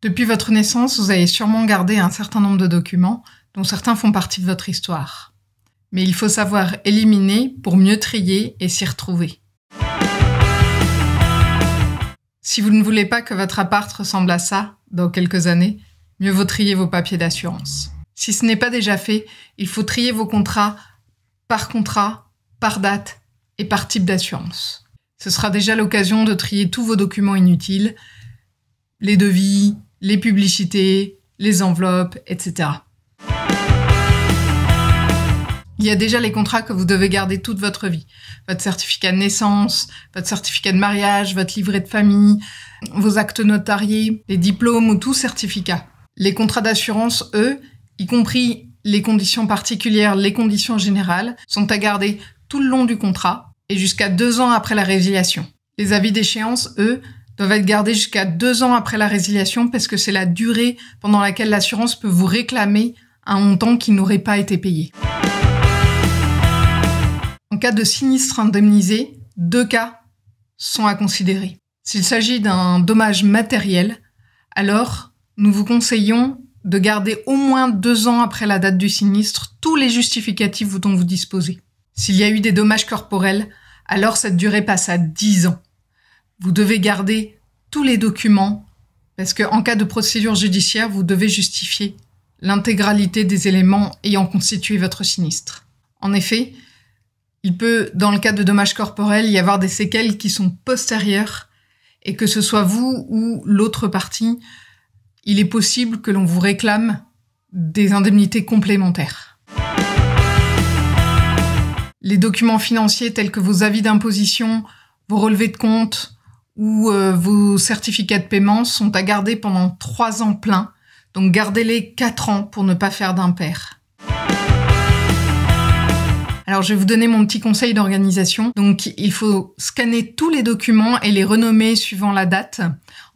Depuis votre naissance, vous avez sûrement gardé un certain nombre de documents, dont certains font partie de votre histoire. Mais il faut savoir éliminer pour mieux trier et s'y retrouver. Si vous ne voulez pas que votre appart ressemble à ça dans quelques années, mieux vaut trier vos papiers d'assurance. Si ce n'est pas déjà fait, il faut trier vos contrat, par date et par type d'assurance. Ce sera déjà l'occasion de trier tous vos documents inutiles, les devis, les publicités, les enveloppes, etc. Il y a déjà les contrats que vous devez garder toute votre vie. Votre certificat de naissance, votre certificat de mariage, votre livret de famille, vos actes notariés, les diplômes ou tout certificat. Les contrats d'assurance, eux, y compris les conditions particulières, les conditions générales, sont à garder tout le long du contrat et jusqu'à 2 ans après la résiliation. Les avis d'échéance, eux, doivent être gardés jusqu'à 2 ans après la résiliation parce que c'est la durée pendant laquelle l'assurance peut vous réclamer un montant qui n'aurait pas été payé. En cas de sinistre indemnisé, 2 cas sont à considérer. S'il s'agit d'un dommage matériel, alors nous vous conseillons de garder au moins 2 ans après la date du sinistre tous les justificatifs dont vous disposez. S'il y a eu des dommages corporels, alors cette durée passe à 10 ans. Vous devez garder tous les documents parce qu'en cas de procédure judiciaire, vous devez justifier l'intégralité des éléments ayant constitué votre sinistre. En effet, il peut, dans le cas de dommages corporels, y avoir des séquelles qui sont postérieures et que ce soit vous ou l'autre partie, il est possible que l'on vous réclame des indemnités complémentaires. Les documents financiers tels que vos avis d'imposition, vos relevés de compte ou vos certificats de paiement sont à garder pendant 3 ans pleins, donc gardez-les 4 ans pour ne pas faire d'impair. Alors je vais vous donner mon petit conseil d'organisation. Donc il faut scanner tous les documents et les renommer suivant la date,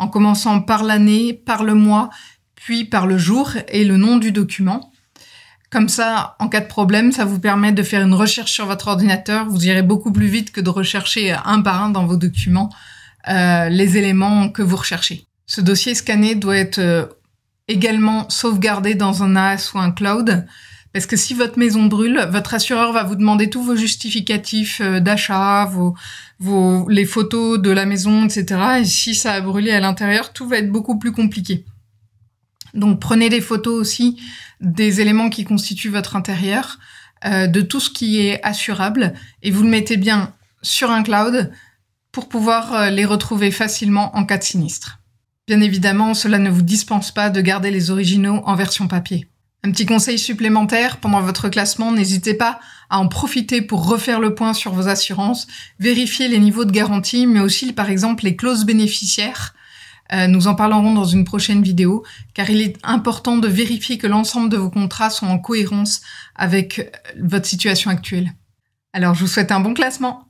en commençant par l'année, par le mois, puis par le jour et le nom du document. Comme ça, en cas de problème, ça vous permet de faire une recherche sur votre ordinateur. Vous irez beaucoup plus vite que de rechercher un par un dans vos documents les éléments que vous recherchez. Ce dossier scanné doit être également sauvegardé dans un NAS ou un cloud. Parce que si votre maison brûle, votre assureur va vous demander tous vos justificatifs d'achat, les photos de la maison, etc. Et si ça a brûlé à l'intérieur, tout va être beaucoup plus compliqué. Donc prenez des photos aussi des éléments qui constituent votre intérieur, de tout ce qui est assurable, et vous le mettez bien sur un cloud pour pouvoir les retrouver facilement en cas de sinistre. Bien évidemment, cela ne vous dispense pas de garder les originaux en version papier. Un petit conseil supplémentaire, pendant votre classement, n'hésitez pas à en profiter pour refaire le point sur vos assurances, vérifier les niveaux de garantie, mais aussi par exemple les clauses bénéficiaires. Nous en parlerons dans une prochaine vidéo, car il est important de vérifier que l'ensemble de vos contrats sont en cohérence avec votre situation actuelle. Alors je vous souhaite un bon classement!